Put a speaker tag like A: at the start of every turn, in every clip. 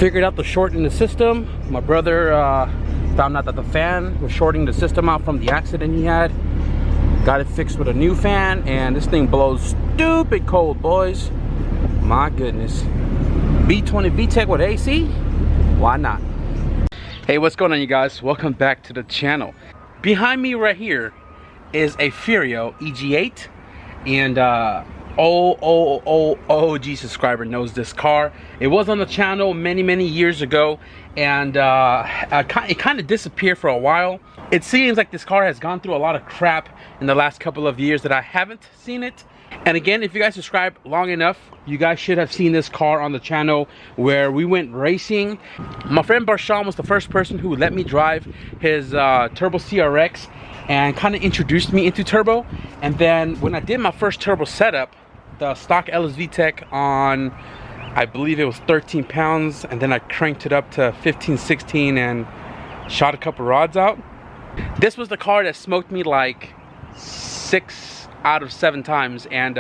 A: Figured out the short in the system. My brother found out that the fan was shorting the system out from the accident he had. Got it fixed with a new fan, and this thing blows stupid cold, boys. My goodness. B20 VTEC with AC? Why not? Hey, what's going on, you guys? Welcome back to the channel. Behind me right here is a Furio EG8, and OG subscriber knows this car. It was on the channel many years ago, and it kind of disappeared for a while. It seems like this car has gone through a lot of crap in the last couple of years that I haven't seen it. And again, if you guys subscribe long enough, you guys should have seen this car on the channel where we went racing. My friend Barshan was the first person who let me drive his Turbo CRX and kind of introduced me into turbo. And then when I did my first turbo setup, the stock LS VTEC on, I believe it was 13 pounds, and then I cranked it up to 15, 16 and shot a couple rods out. This was the car that smoked me like 6 out of 7 times, and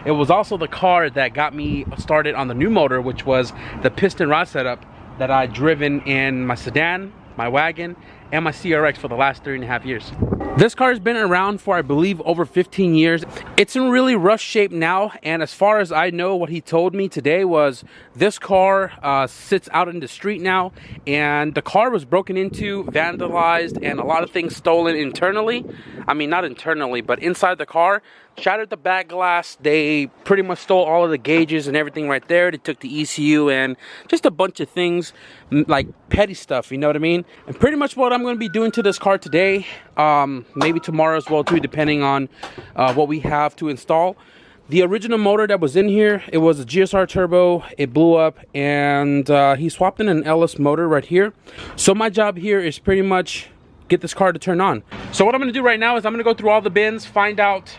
A: it was also the car that got me started on the new motor, which was the piston rod setup that I'd driven in my sedan, my wagon, and my CRX for the last 3.5 years. This car has been around for, I believe, over 15 years. It's in really rough shape now, and as far as I know, what he told me today was this car sits out in the street now, and the car was broken into, vandalized, and a lot of things stolen internally. I mean, not internally, but inside the car. Shattered the back glass. They pretty much stole all of the gauges and everything right there. They took the ECU and just a bunch of things, like petty stuff, you know what I mean? And pretty much what I'm going to be doing to this car today, maybe tomorrow as well too, depending on what we have to install. The original motor that was in here, it was a GSR turbo. It blew up, and he swapped in an LS motor right here. So my job here is pretty much get this car to turn on. So what I'm going to do right now is I'm going to go through all the bins, find out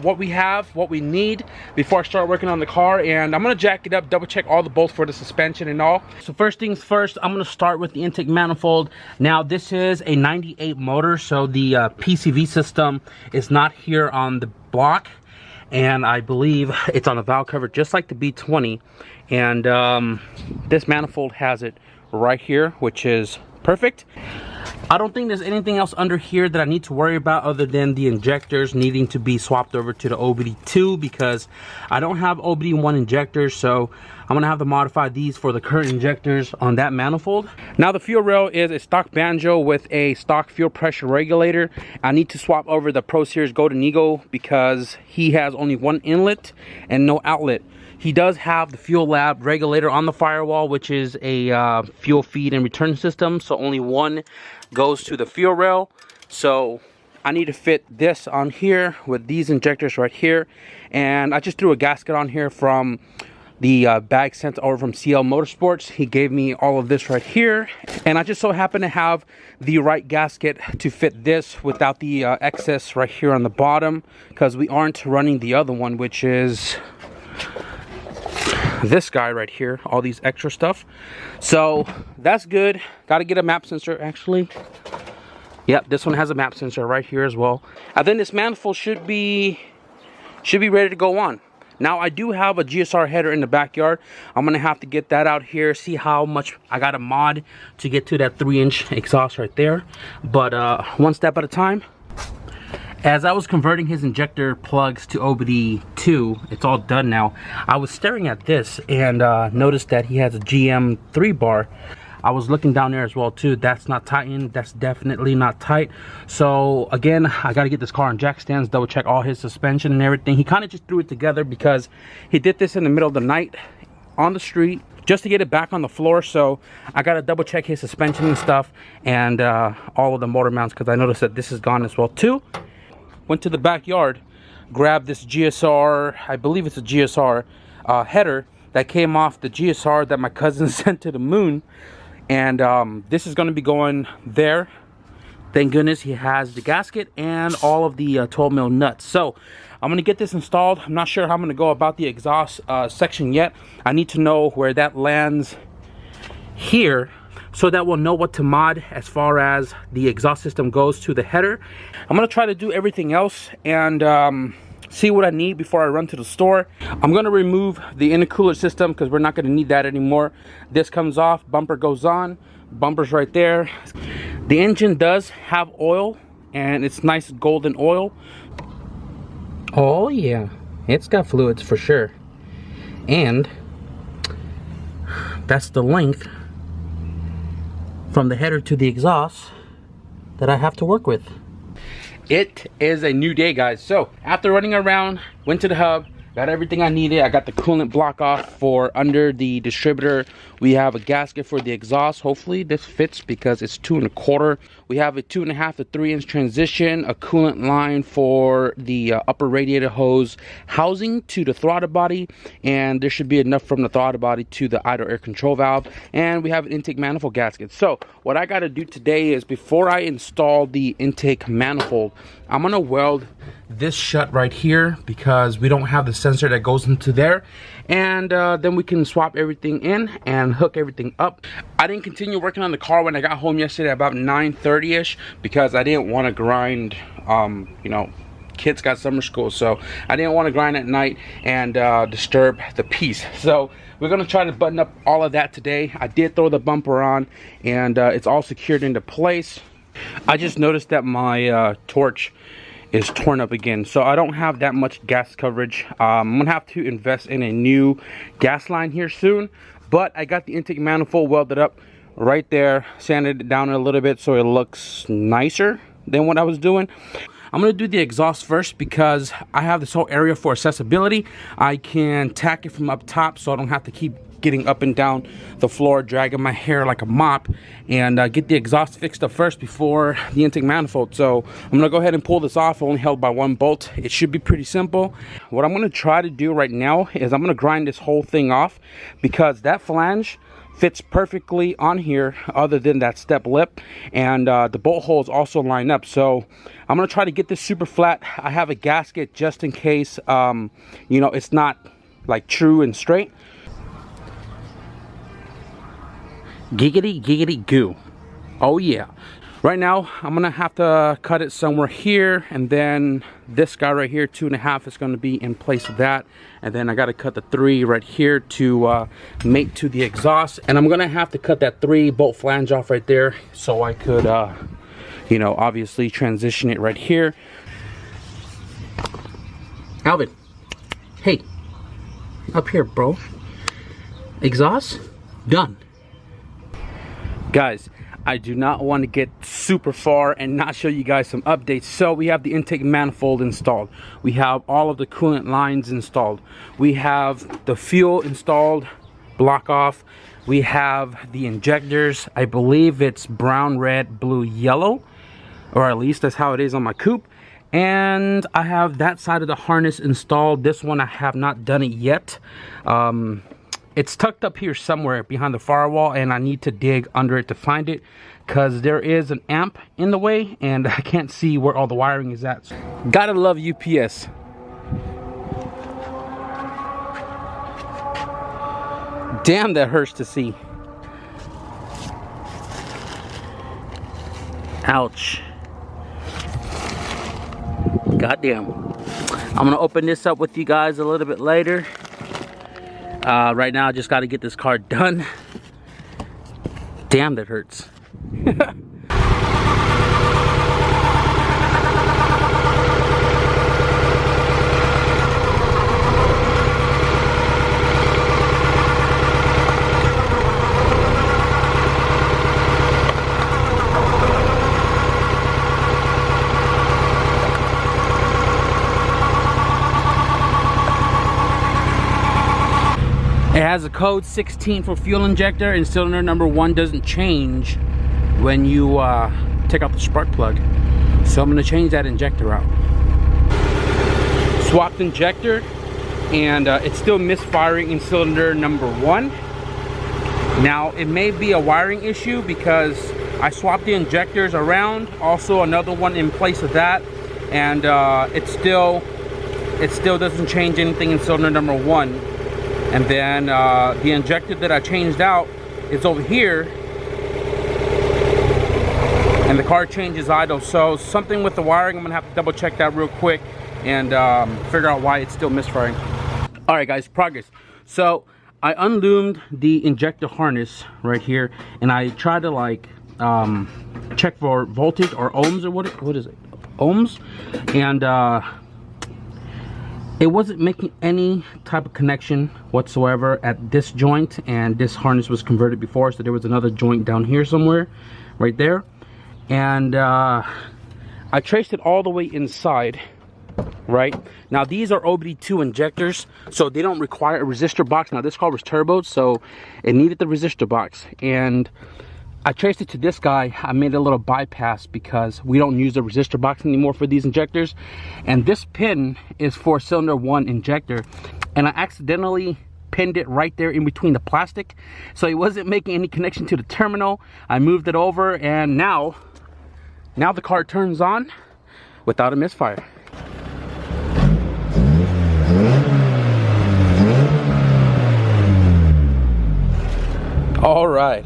A: what we have, what we need before I start working on the car, and I'm going to jack it up, double check all the bolts for the suspension and all. So first things first, I'm going to start with the intake manifold. Now this is a 98 motor, so the PCV system is not here on the block, and I believe it's on a valve cover just like the B20, and this manifold has it right here, which is perfect. I don't think there's anything else under here that I need to worry about other than the injectors needing to be swapped over to the OBD2, because I don't have OBD1 injectors, so I'm going to have to modify these for the current injectors on that manifold. Now the fuel rail is a stock banjo with a stock fuel pressure regulator. I need to swap over the Pro Series Golden Eagle because he has only one inlet and no outlet. He does have the fuel lab regulator on the firewall, which is a fuel feed and return system, so only one goes to the fuel rail. So I need to fit this on here with these injectors right here, and I just threw a gasket on here from the bag sent over from CL Motorsports. He gave me all of this right here, and I just so happen to have the right gasket to fit this without the excess right here on the bottom, because we aren't running the other one, which is this guy right here, all these extra stuff. So that's good. Got to get a map sensor actually. Yep, this one has a map sensor right here as well. And then this manifold should be ready to go on. Now I do have a GSR header in the backyard. I'm gonna have to get that out here, see how much I got to mod to get to that 3-inch exhaust right there. But one step at a time. As I was converting his injector plugs to OBD2, it's all done now, I was staring at this and noticed that he has a GM 3 bar. I was looking down there as well too. That's not tightened. That's definitely not tight. So again, I got to get this car on jack stands, double check all his suspension and everything. He kind of just threw it together because he did this in the middle of the night on the street just to get it back on the floor. So I got to double check his suspension and stuff, and all of the motor mounts, because I noticed that this is gone as well too. Went to the backyard, grabbed this GSR, I believe it's a GSR header that came off the GSR that my cousin sent to the moon, and this is going to be going there. Thank goodness he has the gasket and all of the 12 mil nuts. So I'm going to get this installed. I'm not sure how I'm going to go about the exhaust section yet. I need to know where that lands here, so that we'll know what to mod as far as the exhaust system goes to the header. I'm going to try to do everything else, and see what I need before I run to the store. I'm gonna remove the intercooler system because we're not gonna need that anymore. This comes off, bumper goes on, bumper's right there. The engine does have oil, and it's nice golden oil. Oh yeah, it's got fluids for sure. And that's the length from the header to the exhaust that I have to work with. It is a new day, guys. So after running around, went to the hub, got everything I needed. I got the coolant block off for under the distributor. We have a gasket for the exhaust. Hopefully this fits because it's 2 1/4. We have a 2.5 to 3 inch transition, a coolant line for the upper radiator hose housing to the throttle body, and there should be enough from the throttle body to the idle air control valve. And we have an intake manifold gasket. So what I got to do today is, before I install the intake manifold, I'm gonna weld this shut right here because we don't have the sensor that goes into there, and then we can swap everything in and hook everything up. I didn't continue working on the car when I got home yesterday about 9:30ish because I didn't want to grind. You know, kids got summer school, so I didn't want to grind at night and disturb the peace. So we're gonna try to button up all of that today. I did throw the bumper on, and it's all secured into place. I just noticed that my torch is torn up again, so I don't have that much gas coverage. I'm gonna have to invest in a new gas line here soon, but I got the intake manifold welded up right there, sanded it down a little bit so it looks nicer than what I was doing. I'm gonna do the exhaust first because I have this whole area for accessibility. I can tack it from up top so I don't have to keep getting up and down the floor, dragging my hair like a mop, and get the exhaust fixed up first before the intake manifold. So I'm gonna go ahead and pull this off, only held by 1 bolt. It should be pretty simple. What I'm gonna try to do right now is I'm gonna grind this whole thing off because that flange fits perfectly on here other than that step lip, and the bolt holes also line up. So I'm gonna try to get this super flat. I have a gasket just in case you know, it's not like true and straight. Giggity giggity goo. Oh yeah. Right now I'm gonna have to cut it somewhere here, and then this guy right here, 2 1/2, is gonna be in place of that, and then I gotta cut the 3 right here to mate to the exhaust, and I'm gonna have to cut that 3 bolt flange off right there so I could you know, obviously transition it right here. Alvin, hey, up here, bro. Exhaust done. Guys, I do not want to get super far and not show you guys some updates. So we have the intake manifold installed. We have all of the coolant lines installed. We have the fuel installed, block off. We have the injectors. I believe it's brown, red, blue, yellow, or at least that's how it is on my coupe. And I have that side of the harness installed. This one I have not done it yet. It's tucked up here somewhere behind the firewall, and I need to dig under it to find it because there is an amp in the way and I can't see where all the wiring is at. Gotta love UPS. Damn, that hurts to see. Ouch. Goddamn. I'm gonna open this up with you guys a little bit later. Right now I just got to get this car done. Damn, that hurts. It has a code 16 for fuel injector, and cylinder number 1 doesn't change when you take out the spark plug. So I'm going to change that injector out. Swapped injector, and it's still misfiring in cylinder number 1. Now it may be a wiring issue because I swapped the injectors around, also another one in place of that, and it still doesn't change anything in cylinder number 1. And then the injector that I changed out is over here, and the car changes idle. So something with the wiring, I'm gonna have to double check that real quick and figure out why it's still misfiring. All right, guys, progress. So I unloomed the injector harness right here, and I tried to like check for voltage or ohms, or what is it? Ohms, and it wasn't making any type of connection whatsoever at this joint, and this harness was converted before, so there was another joint down here somewhere, right there. And I traced it all the way inside. Right now, these are OBD2 injectors, so they don't require a resistor box. Now this car was turboed, so it needed the resistor box, and I traced it to this guy. I made a little bypass because we don't use the resistor box anymore for these injectors, and this pin is for cylinder 1 injector, and I accidentally pinned it right there in between the plastic, so it wasn't making any connection to the terminal. I moved it over, and now the car turns on without a misfire. All right.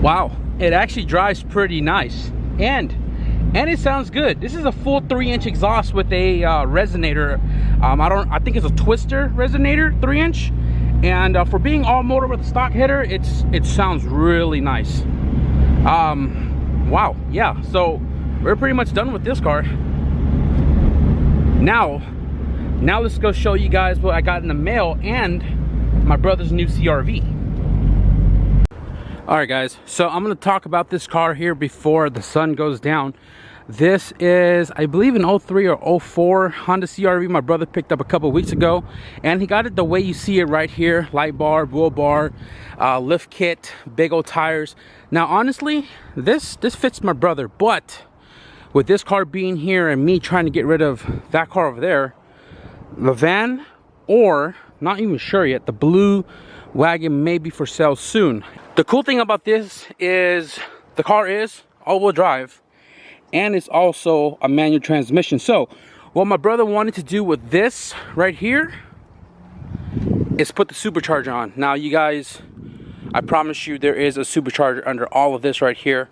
A: Wow, it actually drives pretty nice, and it sounds good. This is a full 3-inch exhaust with a resonator. I think it's a twister resonator, 3-inch, and for being all motor with a stock header, it sounds really nice. Wow, yeah. So we're pretty much done with this car. Now let's go show you guys what I got in the mail and my brother's new CRV. All right, guys, so I'm going to talk about this car here before the sun goes down. This is, I believe, an 03 or 04 Honda CRV my brother picked up a couple weeks ago, and he got it the way you see it right here: light bar, wheel bar, lift kit, big old tires. Now honestly, this fits my brother, but with this car being here and me trying to get rid of that car over there, the van, or not even sure yet, the blue wagon may be for sale soon. The cool thing about this is the car is all-wheel drive, and it's also a manual transmission. So what my brother wanted to do with this right here is put the supercharger on. Now you guys, I promise you there is a supercharger under all of this right here,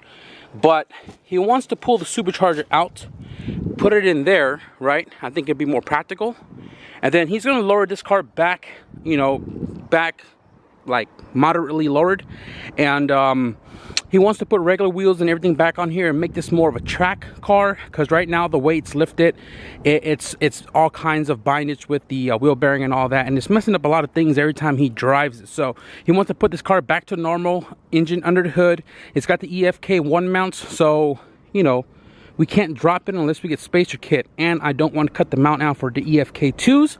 A: but he wants to pull the supercharger out, put it in there, right? I think it'd be more practical. And then he's going to lower this car back, you know, back like moderately lowered, and he wants to put regular wheels and everything back on here and make this more of a track car, because right now the way it's lifted, it's all kinds of bindage with the wheel bearing and all that, and it's messing up a lot of things every time he drives it. So he wants to put this car back to normal, engine under the hood. It's got the EFK1 mounts, so you know we can't drop it unless we get spacer kit, and I don't want to cut the mount out for the EFK2s.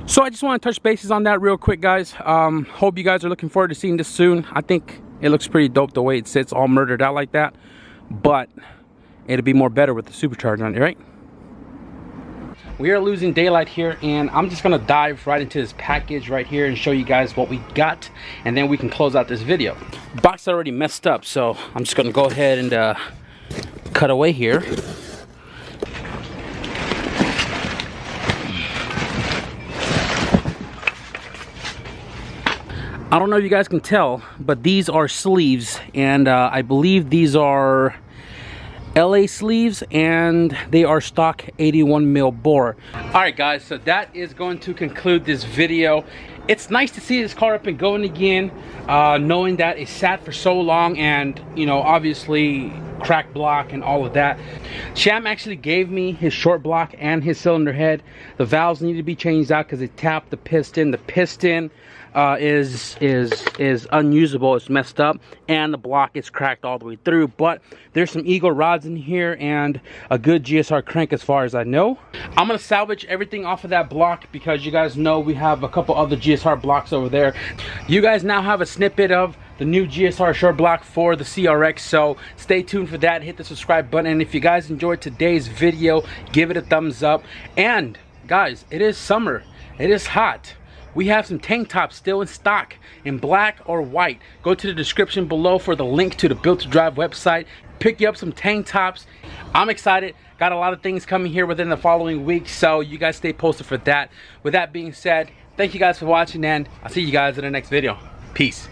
A: So I just want to touch bases on that real quick, guys. Hope you guys are looking forward to seeing this soon. I think it looks pretty dope the way it sits all murdered out like that, but it'll be more better with the supercharger on it, right? We are losing daylight here, and I'm just gonna dive right into this package right here and show you guys what we got, and then we can close out this video. The box is already messed up, so I'm just gonna go ahead and cut away here. I don't know if you guys can tell, but these are sleeves, and I believe these are LA sleeves, and they are stock 81 mil bore. All right, guys, so that is going to conclude this video. It's nice to see this car up and going again, knowing that it sat for so long, and you know, obviously crack block and all of that. Sham actually gave me his short block and his cylinder head. The valves need to be changed out because it tapped the piston. The piston is unusable, it's messed up, and the block is cracked all the way through. But there's some Eagle rods in here and a good GSR crank as far as I know. I'm gonna salvage everything off of that block because you guys know we have a couple other GSR blocks over there. You guys now have a snippet of the new GSR short block for the CRX, so stay tuned for that. Hit the subscribe button, and if you guys enjoyed today's video, give it a thumbs up. And guys, it is summer, it is hot. We have some tank tops still in stock in black or white. Go to the description below for the link to the Built to Drive website. Pick you up some tank tops. I'm excited. Got a lot of things coming here within the following week, so you guys stay posted for that. With that being said, thank you guys for watching, and I'll see you guys in the next video. Peace.